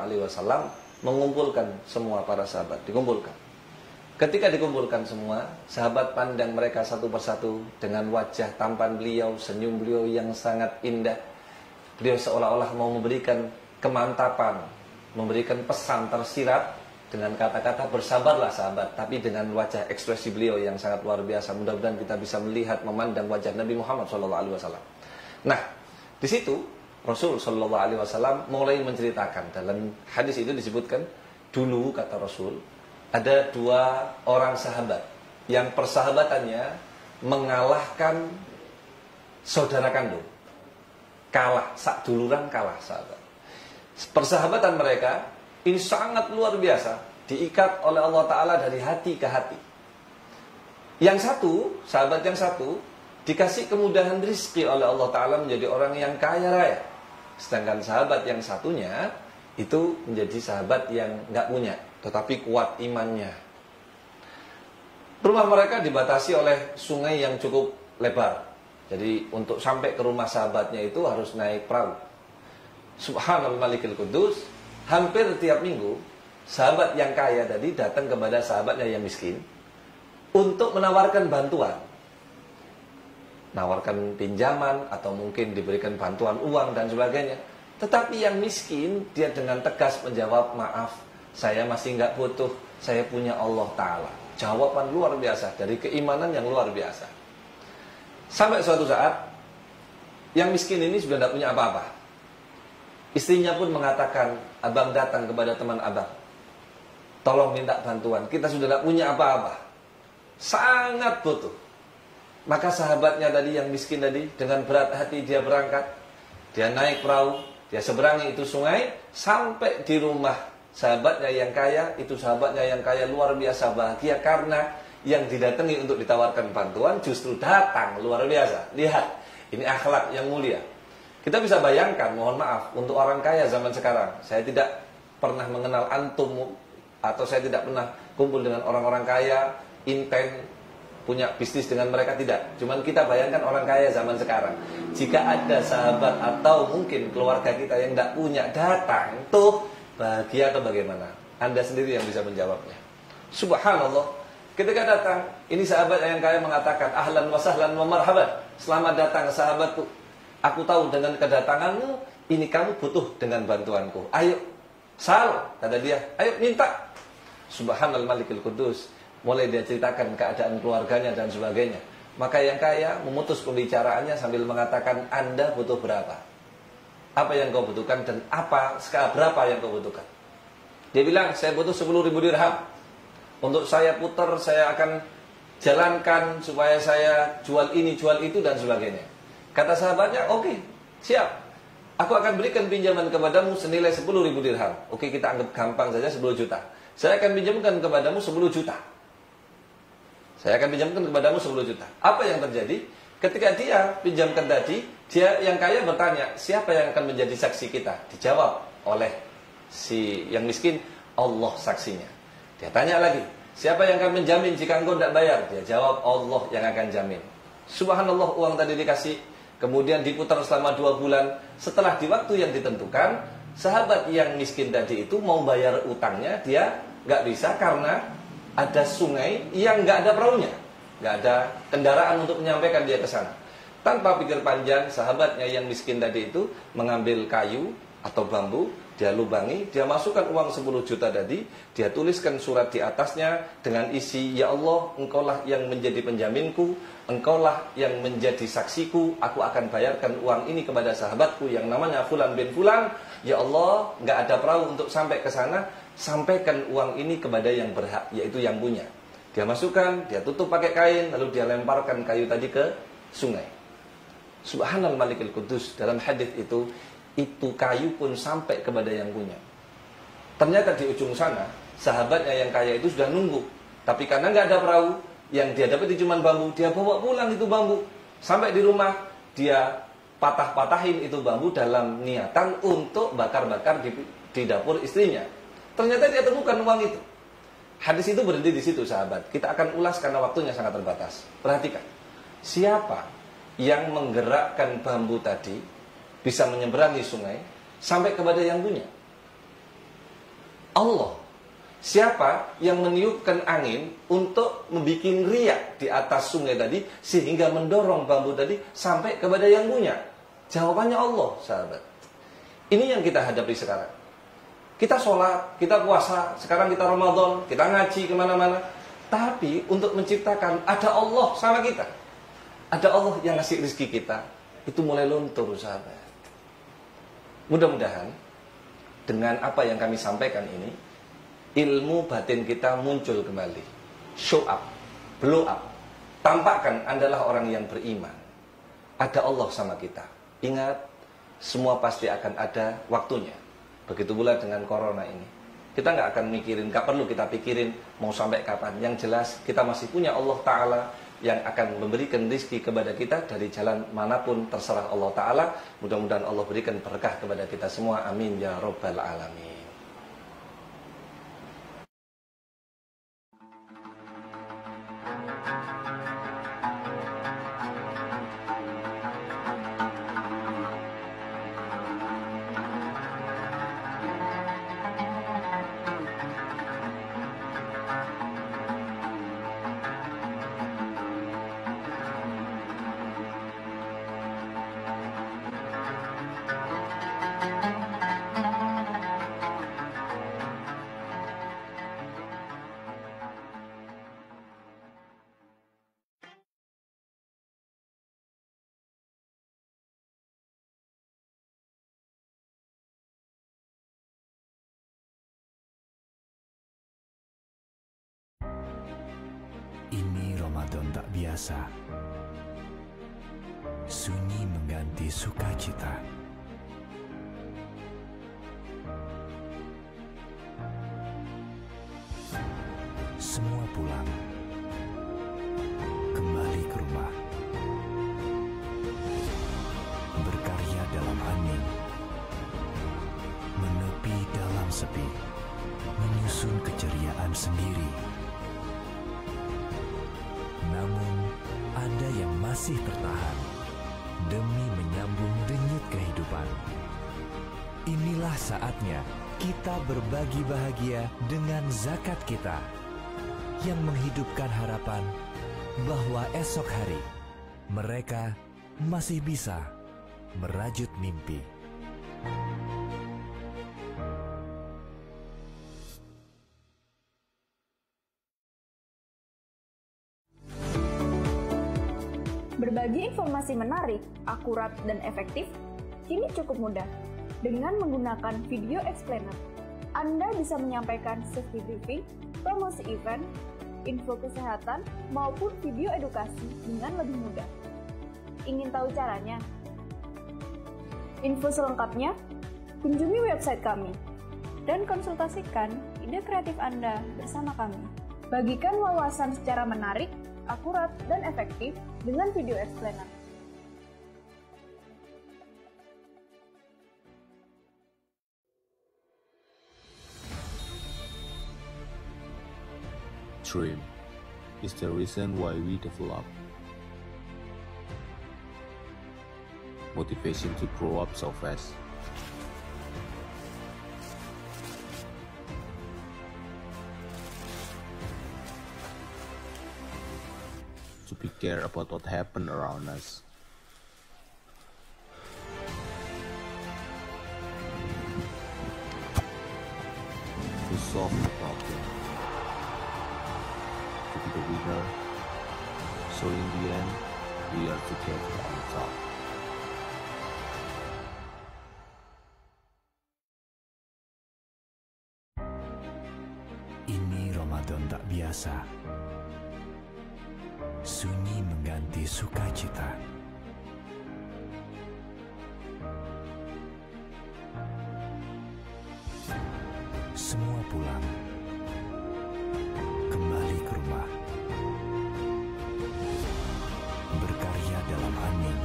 Speaker 3: mengumpulkan semua para sahabat, dikumpulkan. Ketika dikumpulkan semua, sahabat pandang mereka satu persatu dengan wajah tampan beliau, senyum beliau yang sangat indah. Beliau seolah-olah mau memberikan kemantapan, memberikan pesan tersirat dengan kata-kata bersabarlah sahabat, tapi dengan wajah ekspresi beliau yang sangat luar biasa. Mudah-mudahan kita bisa melihat, memandang wajah Nabi Muhammad SAW. Nah, di situ Rasul SAW mulai menceritakan. Dalam hadis itu disebutkan, dulu kata Rasul, ada dua orang sahabat yang persahabatannya mengalahkan saudara kandung. Kalah, sak duluran kalah sahabat. Persahabatan mereka ini sangat luar biasa, diikat oleh Allah Ta'ala dari hati ke hati. Yang satu, sahabat yang satu, dikasih kemudahan rizki oleh Allah Ta'ala menjadi orang yang kaya raya. Sedangkan sahabat yang satunya itu menjadi sahabat yang nggak punya, tetapi kuat imannya. Rumah mereka dibatasi oleh sungai yang cukup lebar. Jadi untuk sampai ke rumah sahabatnya itu harus naik perahu. Subhanal Malikil Kudus, hampir tiap minggu sahabat yang kaya tadi datang kepada sahabatnya yang miskin untuk menawarkan bantuan. Nawarkan pinjaman atau mungkin diberikan bantuan uang dan sebagainya. Tetapi yang miskin, dia dengan tegas menjawab, maaf, saya masih nggak butuh, saya punya Allah Ta'ala. Jawaban luar biasa, dari keimanan yang luar biasa. Sampai suatu saat, yang miskin ini sudah tidak punya apa-apa. Istrinya pun mengatakan, abang datang kepada teman abang, tolong minta bantuan, kita sudah tidak punya apa-apa. Sangat butuh. Maka sahabatnya tadi, yang miskin tadi, dengan berat hati dia berangkat, dia naik perahu, dia seberangi itu sungai, sampai di rumah sahabatnya yang kaya. Itu sahabatnya yang kaya luar biasa bahagia karena yang didatangi untuk ditawarkan bantuan justru datang, luar biasa. Lihat, ini akhlak yang mulia. Kita bisa bayangkan, mohon maaf, untuk orang kaya zaman sekarang, saya tidak pernah mengenal antum, atau saya tidak pernah kumpul dengan orang-orang kaya, inten, punya bisnis dengan mereka, tidak. Cuman kita bayangkan orang kaya zaman sekarang. Jika ada sahabat atau mungkin keluarga kita yang tidak punya datang, tuh bahagia atau bagaimana? Anda sendiri yang bisa menjawabnya. Subhanallah. Ketika datang, ini sahabat yang kaya mengatakan, ahlan wa sahlan wa marhaban. Selamat datang sahabatku. Aku tahu dengan kedatanganmu, ini kamu butuh dengan bantuanku. Ayo, sal, kata dia. Ayo minta. Subhanal Malikil Kudus. Mulai dia ceritakan keadaan keluarganya dan sebagainya. Maka yang kaya memutus pembicaraannya sambil mengatakan, Anda butuh berapa? Apa yang kau butuhkan dan berapa yang kau butuhkan? Dia bilang, saya butuh 10.000 dirham. Untuk saya putar, saya akan jalankan supaya saya jual ini, jual itu dan sebagainya. Kata sahabatnya, oke, siap. Aku akan berikan pinjaman kepadamu senilai 10.000 dirham. Oke, kita anggap gampang saja 10 juta. Saya akan pinjamkan kepadamu 10 juta. Saya akan pinjamkan kepadamu 10 juta. Apa yang terjadi? Ketika dia pinjamkan tadi, dia yang kaya bertanya, siapa yang akan menjadi saksi kita? Dijawab oleh si yang miskin, Allah saksinya. Dia tanya lagi, siapa yang akan menjamin jika engkau tidak bayar? Dia jawab, Allah yang akan jamin. Subhanallah, uang tadi dikasih kemudian diputar selama 2 bulan. Setelah di waktu yang ditentukan, sahabat yang miskin tadi itu mau bayar utangnya, dia nggak bisa karena ada sungai yang nggak ada perahunya, nggak ada kendaraan untuk menyampaikan dia ke sana. Tanpa pikir panjang, sahabatnya yang miskin tadi itu mengambil kayu atau bambu, dia lubangi, dia masukkan uang 10 juta tadi, dia tuliskan surat di atasnya dengan isi, ya Allah, engkaulah yang menjadi penjaminku, engkaulah yang menjadi saksiku, aku akan bayarkan uang ini kepada sahabatku yang namanya Fulan bin Fulan. Ya Allah, nggak ada perahu untuk sampai ke sana, sampaikan uang ini kepada yang berhak, yaitu yang punya. Dia masukkan, dia tutup pakai kain, lalu dia lemparkan kayu tadi ke sungai. Subhanal Malikil Qudus, dalam hadis itu kayu pun sampai kepada yang punya. Ternyata di ujung sana, sahabatnya yang kaya itu sudah nunggu. Tapi karena nggak ada perahu, yang dia dapat cuma bambu, dia bawa pulang itu bambu. Sampai di rumah, dia patah-patahin itu bambu dalam niatan untuk bakar-bakar di dapur istrinya. Ternyata dia temukan uang itu. Hadis itu berhenti di situ, sahabat. Kita akan ulas karena waktunya sangat terbatas. Perhatikan, siapa yang menggerakkan bambu tadi bisa menyeberangi sungai sampai kepada yang punya? Allah. Siapa yang meniupkan angin untuk membuat riak di atas sungai tadi sehingga mendorong bambu tadi sampai kepada yang punya? Jawabannya Allah, sahabat. Ini yang kita hadapi sekarang. Kita sholat, kita puasa, sekarang kita Ramadan, kita ngaji kemana-mana. Tapi untuk menciptakan, ada Allah sama kita. Ada Allah yang ngasih rezeki kita. Itu mulai luntur, sahabat. Mudah-mudahan dengan apa yang kami sampaikan ini, ilmu batin kita muncul kembali. Show up, blow up. Tampakkan Andalah orang yang beriman. Ada Allah sama kita. Ingat, semua pasti akan ada waktunya. Begitu pula dengan corona ini. Kita nggak akan mikirin, nggak perlu kita pikirin mau sampai kapan. Yang jelas kita masih punya Allah Ta'ala yang akan memberikan rizki kepada kita dari jalan manapun, terserah Allah Ta'ala. Mudah-mudahan Allah berikan berkah kepada kita semua. Amin ya Rabbal Alamin.
Speaker 4: Ini Ramadan tak biasa. Sunyi mengganti sukacita. Semua pulang, kembali ke rumah, berkarya dalam hening, menepi dalam sepi, menyusun keceriaan sendiri. Namun, ada yang masih tertahan demi menyambung denyut kehidupan. Inilah saatnya kita berbagi bahagia dengan zakat kita yang menghidupkan harapan bahwa esok hari mereka masih bisa merajut mimpi.
Speaker 5: Berbagi informasi menarik, akurat, dan efektif kini cukup mudah. Dengan menggunakan video explainer, Anda bisa menyampaikan safety briefing, promosi event, info kesehatan, maupun video edukasi dengan lebih mudah. Ingin tahu caranya? Info selengkapnya, kunjungi website kami dan konsultasikan ide kreatif Anda bersama kami. Bagikan wawasan secara menarik, akurat, dan efektif dengan video explainer.
Speaker 6: Dream is the reason why we develop. motivation to grow up so fast. To be care about what happened around us. To solve the problem. To be the winner. So in the end, we are together on top.
Speaker 4: Ini Ramadan tak biasa. Sunyi mengganti sukacita. Semua pulang. Kembali ke rumah. Berkarya dalam angin.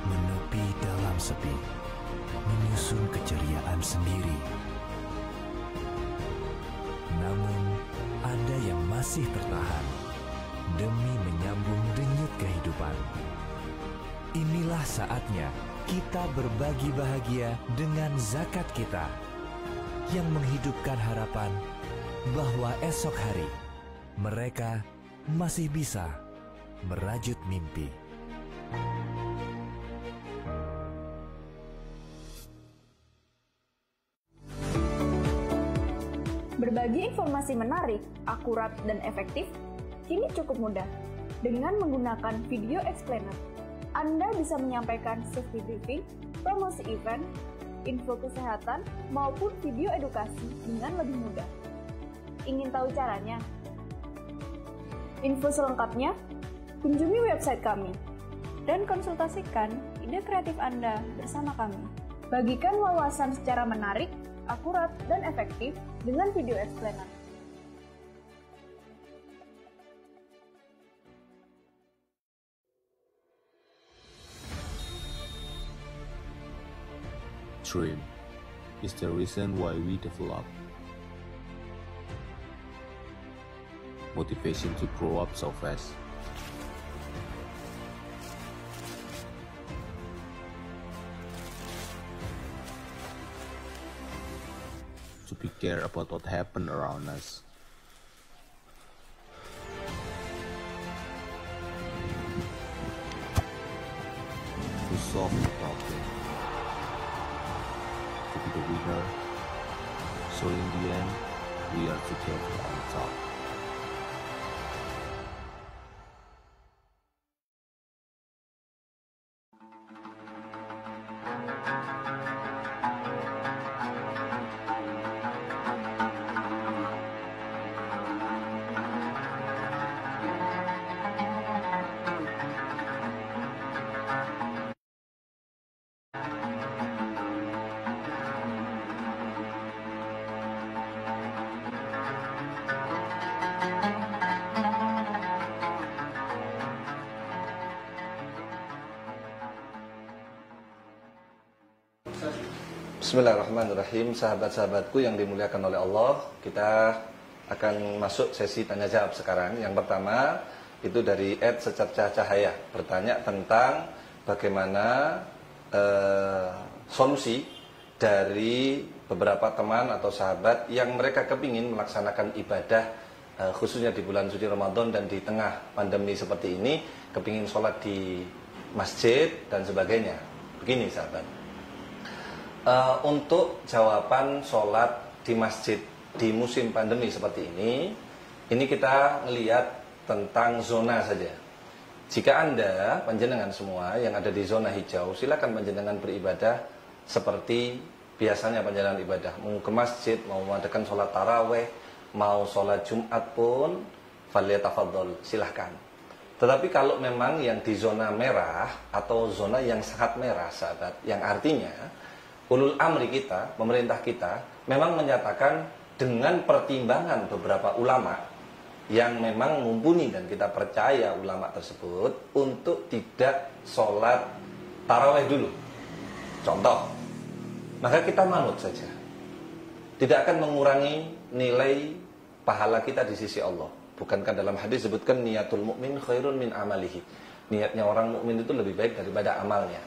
Speaker 4: Menepi dalam sepi. Menyusun keceriaan sendiri. Namun, ada yang masih tertahan demi menyambung denyut kehidupan. Inilah saatnya kita berbagi bahagia dengan zakat kita yang menghidupkan harapan bahwa esok hari mereka masih bisa merajut mimpi.
Speaker 5: Berbagi informasi menarik, akurat, dan efektif kini cukup mudah. Dengan menggunakan video explainer, Anda bisa menyampaikan safety briefing, promosi event, info kesehatan, maupun video edukasi dengan lebih mudah. Ingin tahu caranya? Info selengkapnya, kunjungi website kami dan konsultasikan ide kreatif Anda bersama kami. Bagikan wawasan secara menarik, akurat, dan efektif dengan video explainer.
Speaker 6: Dream is the reason why we develop. Motivation to grow up so fast. To be care about what happened around us. To solve the problem. To be the winner. So in the end, we are together on top.
Speaker 3: Bismillahirrahmanirrahim. Sahabat-sahabatku yang dimuliakan oleh Allah, kita akan masuk sesi tanya jawab sekarang. Yang pertama itu dari @secercah cahaya, bertanya tentang bagaimana solusi dari beberapa teman atau sahabat yang mereka kepingin melaksanakan ibadah khususnya di bulan suci Ramadan dan di tengah pandemi seperti ini, kepingin sholat di masjid dan sebagainya. Begini sahabat, untuk jawaban sholat di masjid di musim pandemi seperti ini kita melihat tentang zona saja. Jika Anda, panjenengan semua yang ada di zona hijau, silakan panjenengan beribadah seperti biasanya panjenengan ibadah. Mau ke masjid, mau mengadakan sholat taraweh, mau sholat Jumat pun, falyatafadhol, silahkan. Tetapi kalau memang yang di zona merah atau zona yang sangat merah sahabat, yang artinya ulul amri kita, pemerintah kita, memang menyatakan dengan pertimbangan beberapa ulama yang memang mumpuni dan kita percaya ulama tersebut untuk tidak sholat taraweh dulu. Contoh, maka kita manut saja. Tidak akan mengurangi nilai pahala kita di sisi Allah. Bukankah dalam hadis disebutkan niatul mukmin khairun min amalihi. Niatnya orang mukmin itu lebih baik daripada amalnya.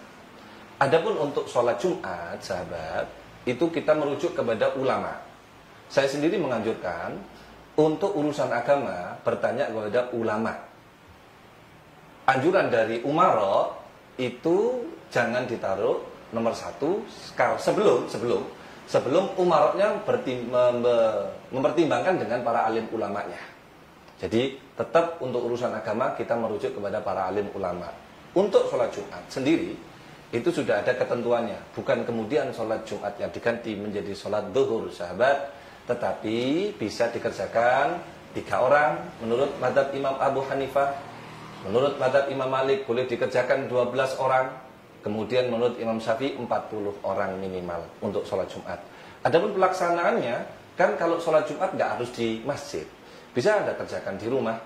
Speaker 3: Adapun untuk sholat Jumat, sahabat, itu kita merujuk kepada ulama. Saya sendiri menganjurkan untuk urusan agama bertanya kepada ulama. Anjuran dari Umaro itu jangan ditaruh nomor 1 sebelum umaroknya mempertimbangkan dengan para alim ulamanya. Jadi tetap untuk urusan agama kita merujuk kepada para alim ulama. Untuk sholat Jumat sendiri itu sudah ada ketentuannya. Bukan kemudian sholat Jumat yang diganti menjadi sholat zuhur, sahabat, tetapi bisa dikerjakan 3 orang menurut mazhab Imam Abu Hanifah. Menurut mazhab Imam Malik boleh dikerjakan 12 orang. Kemudian menurut Imam Syafi'i 40 orang minimal untuk sholat Jumat. Adapun pelaksanaannya, kan kalau sholat Jumat nggak harus di masjid. Bisa Anda kerjakan di rumah,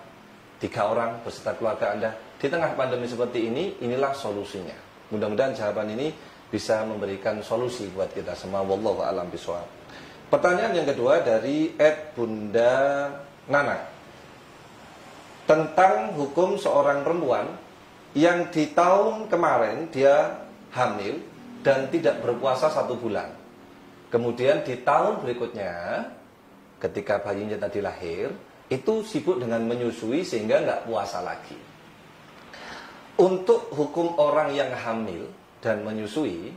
Speaker 3: 3 orang beserta keluarga Anda. Di tengah pandemi seperti ini, inilah solusinya. Mudah-mudahan jawaban ini bisa memberikan solusi buat kita semua. Wallahu a'lam bishawab. Pertanyaan yang kedua dari Bunda Nana. Tentang hukum seorang perempuan yang di tahun kemarin dia hamil dan tidak berpuasa 1 bulan. Kemudian di tahun berikutnya ketika bayinya tadi lahir, itu sibuk dengan menyusui sehingga nggak puasa lagi. Untuk hukum orang yang hamil dan menyusui,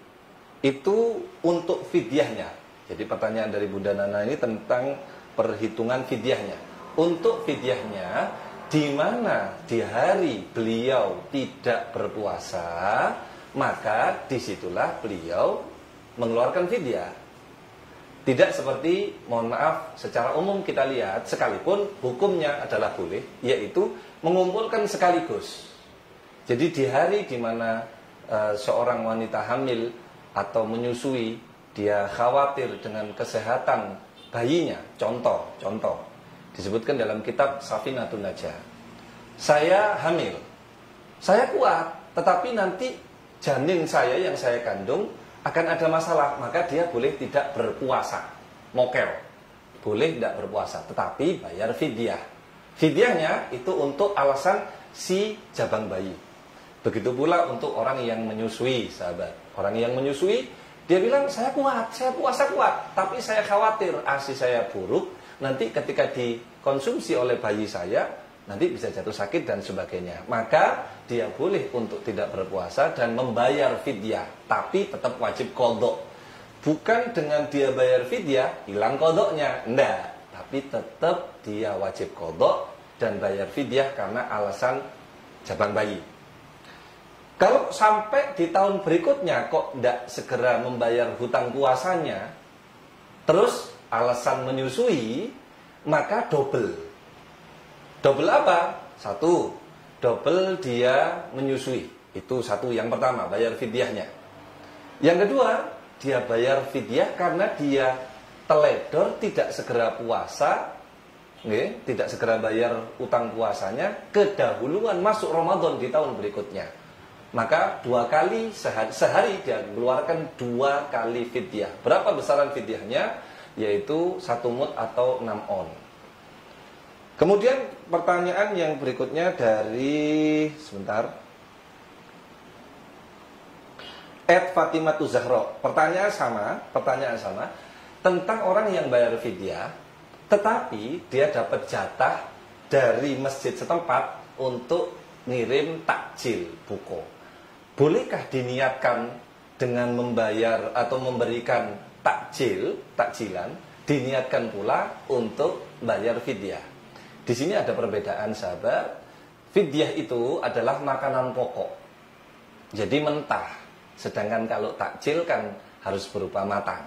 Speaker 3: itu untuk fidyahnya. Jadi pertanyaan dari Bunda Nana ini tentang perhitungan fidyahnya. Untuk fidyahnya, di mana di hari beliau tidak berpuasa, maka disitulah beliau mengeluarkan fidyah. Tidak seperti, mohon maaf, secara umum kita lihat, sekalipun hukumnya adalah boleh, yaitu mengumpulkan sekaligus. Jadi di hari di mana seorang wanita hamil atau menyusui, dia khawatir dengan kesehatan bayinya. Contoh, disebutkan dalam kitab Safinatun Najah. Saya hamil, saya kuat, tetapi nanti janin saya yang saya kandung akan ada masalah, maka dia boleh tidak berpuasa, mokel, boleh tidak berpuasa, tetapi bayar fidyah. Fidyahnya itu untuk alasan si jabang bayi. Begitu pula untuk orang yang menyusui, sahabat. Orang yang menyusui, dia bilang saya kuat, saya puasa kuat, tapi saya khawatir ASI saya buruk, nanti ketika dikonsumsi oleh bayi saya nanti bisa jatuh sakit dan sebagainya. Maka dia boleh untuk tidak berpuasa dan membayar fidyah, tapi tetap wajib qadha. Bukan dengan dia bayar fidyah hilang qadhanya, enggak, tapi tetap dia wajib qadha dan bayar fidyah karena alasan jabang bayi. Kalau sampai di tahun berikutnya kok enggak segera membayar hutang puasanya, terus alasan menyusui, maka double. Double apa? 1, double dia menyusui. Itu 1 yang pertama, bayar fidyahnya. Yang kedua, dia bayar fidyah karena dia teledor tidak segera puasa, tidak segera bayar utang puasanya, kedahuluan masuk Ramadan di tahun berikutnya. Maka 2 kali sehari dia mengeluarkan 2 kali fidyah. Berapa besaran fidyahnya? Yaitu 1 mud atau 6 on. Kemudian pertanyaan yang berikutnya dari Fatimatu Zahra. Pertanyaan sama tentang orang yang bayar fidyah, tetapi dia dapat jatah dari masjid setempat untuk ngirim takjil buko. Bolehkah diniatkan dengan membayar atau memberikan takjilan, diniatkan pula untuk bayar fidyah? Di sini ada perbedaan, sahabat. Fidyah itu adalah makanan pokok, jadi mentah. Sedangkan kalau takjil kan harus berupa matang.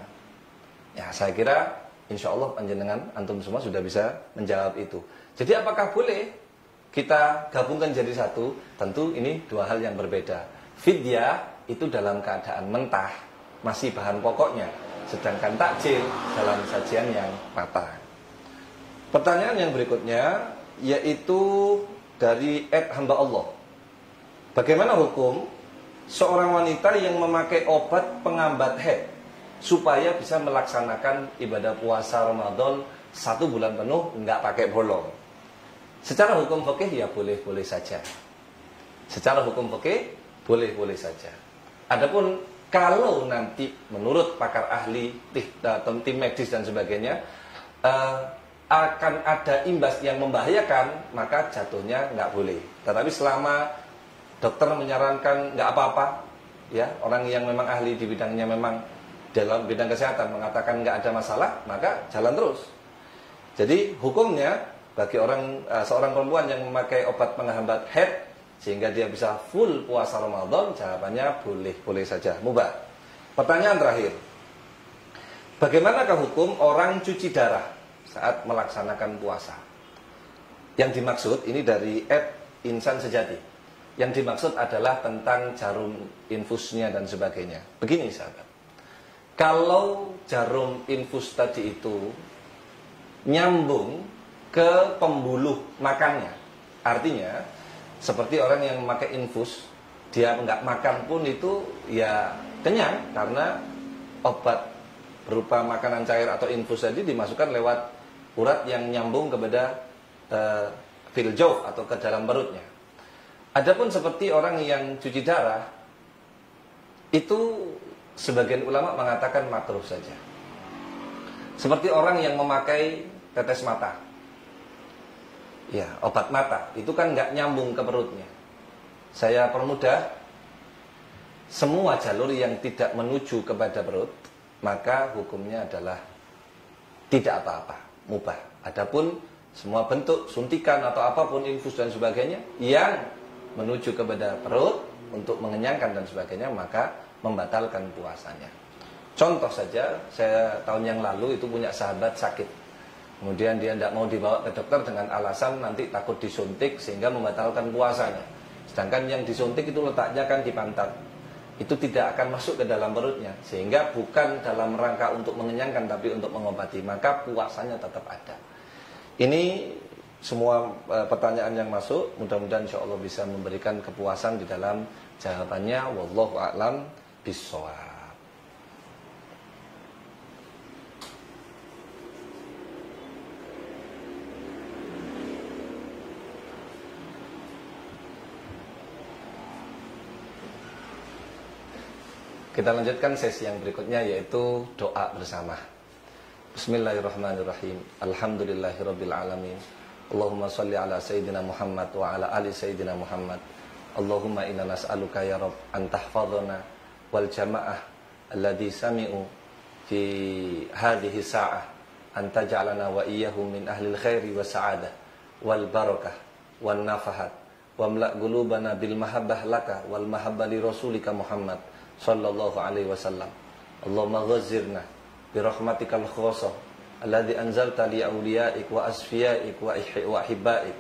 Speaker 3: Ya, saya kira insya Allah panjenengan antum semua sudah bisa menjawab itu. Jadi apakah boleh kita gabungkan jadi satu? Tentu ini 2 hal yang berbeda. Fidyah itu dalam keadaan mentah, masih bahan pokoknya. Sedangkan takjil dalam sajian yang matang. Pertanyaan yang berikutnya yaitu dari hamba Allah. Bagaimana hukum seorang wanita yang memakai obat pengambat haid supaya bisa melaksanakan ibadah puasa Ramadan 1 bulan penuh nggak pakai bolong? Secara hukum fikih ya boleh-boleh saja. Secara hukum fikih boleh-boleh saja. Adapun kalau nanti menurut pakar ahli, tim medis dan sebagainya akan ada imbas yang membahayakan, maka jatuhnya nggak boleh. Tetapi selama dokter menyarankan nggak apa-apa, ya, orang yang memang ahli di bidangnya, memang dalam bidang kesehatan mengatakan nggak ada masalah, maka jalan terus. Jadi hukumnya bagi seorang perempuan yang memakai obat penghambat haid sehingga dia bisa full puasa Ramadan, jawabannya boleh saja, mubah. Pertanyaan terakhir, bagaimanakah hukum orang cuci darah saat melaksanakan puasa? Yang dimaksud ini dari @insan sejati. Yang dimaksud adalah tentang jarum infusnya dan sebagainya. Begini sahabat, kalau jarum infus tadi itu nyambung ke pembuluh makannya, artinya seperti orang yang memakai infus, dia nggak makan pun itu ya kenyang, karena obat berupa makanan cair atau infus tadi dimasukkan lewat urat yang nyambung kepada fil jauf atau ke dalam perutnya. Adapun seperti orang yang cuci darah, itu sebagian ulama mengatakan makruh saja. Seperti orang yang memakai tetes mata, ya, obat mata, itu kan nggak nyambung ke perutnya. Saya permudah, semua jalur yang tidak menuju kepada perut, maka hukumnya adalah tidak apa-apa, mubah. Adapun semua bentuk suntikan atau apapun, infus dan sebagainya, yang menuju kepada perut untuk mengenyangkan dan sebagainya, maka membatalkan puasanya. Contoh saja, saya tahun yang lalu itu punya sahabat sakit, kemudian dia tidak mau dibawa ke dokter dengan alasan nanti takut disuntik sehingga membatalkan puasanya. Sedangkan yang disuntik itu letaknya kan di pantat, itu tidak akan masuk ke dalam perutnya, sehingga bukan dalam rangka untuk mengenyangkan tapi untuk mengobati, maka puasanya tetap ada. Ini semua pertanyaan yang masuk, mudah-mudahan insyaallah bisa memberikan kepuasan di dalam jawabannya. Wallahu a'lam bishawab. Kita lanjutkan sesi yang berikutnya, yaitu doa bersama. Bismillahirrahmanirrahim. Alhamdulillahirabbil alamin. Allahumma shalli ala sayyidina Muhammad wa ala ali sayyidina Muhammad. Allahumma inna nas'aluka ya Rabb an tahfadhana wal jamaah alladhi sami'u fi hadhihi sa'ah, an taj'alana wa iyyahum min ahlil khairi wa sa'adah wal barakah wan nafahat wa mla' qulubana bil mahabbah laka wal mahabbah li rasulika Muhammad sallallahu alaihi wasallam. Allahumma ghazzirna bi rahmatikal khassah alladzi anzalta li awliyaik wa asfiyaik wa ahibbaik.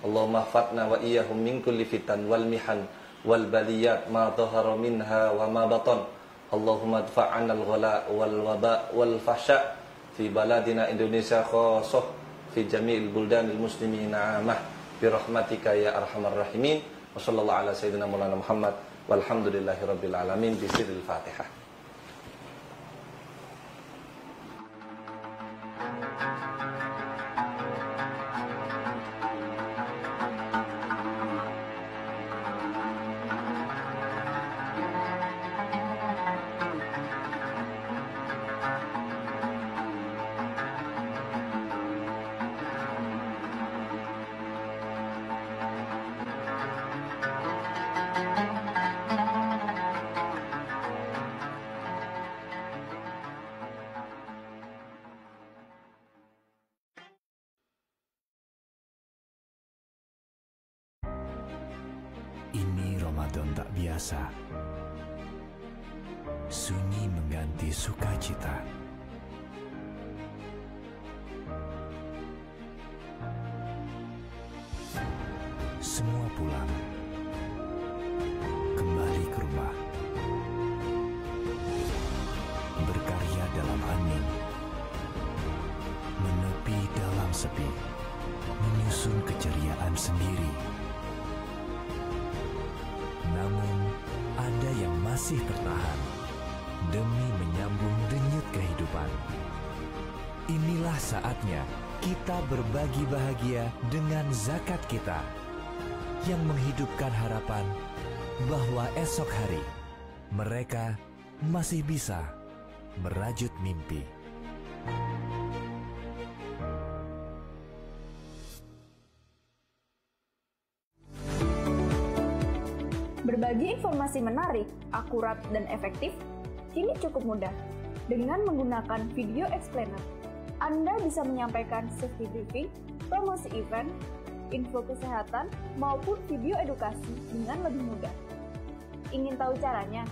Speaker 3: Allahumma fatna wa iyyahum min kulli fitan wal mihan wal baliyat ma dhahara minha wa ma batan. Allahumma adfa'na al ghala wal waba wal fahsya fi baladina Indonesia khassah fi jami'il buldanil muslimin amah bi rahmatika ya arhamar rahimin. Wa sallallahu ala sayyidina Maulana Muhammad walhamdulillahirabbil alamin bi sirril Fatihah.
Speaker 4: Ini Ramadan tak biasa. Sunyi mengganti sukacita. Semua pulang, kembali ke rumah, berkarya dalam angin, menepi dalam sepi, menyusun keceriaan sendiri. Namun, ada yang masih bertahan demi menyambung denyut kehidupan. Inilah saatnya kita berbagi bahagia dengan zakat kita. yang menghidupkan harapan bahwa esok hari mereka masih bisa merajut mimpi.
Speaker 5: Berbagi informasi menarik, akurat, dan efektif kini cukup mudah. Dengan menggunakan video explainer, Anda bisa menyampaikan safety briefing, promosi event, info kesehatan, maupun video edukasi dengan lebih mudah. Ingin tahu caranya?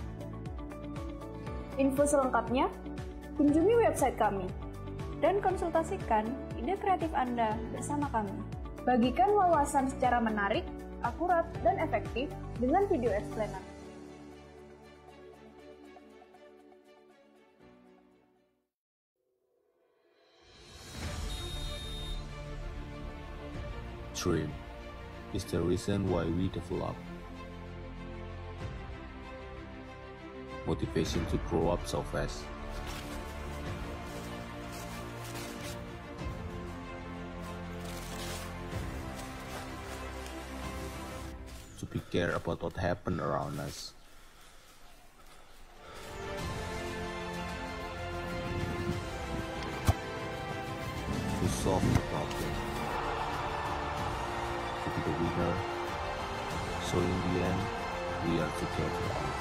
Speaker 5: Info selengkapnya, kunjungi website kami dan konsultasikan ide kreatif Anda bersama kami. Bagikan wawasan secara menarik, akurat, dan efektif dengan video explainer.
Speaker 6: Dream is the reason why we develop. Motivation to grow up so fast. To be care about what happened around us. To solve the problem. To be the winner. So in the end, we are together.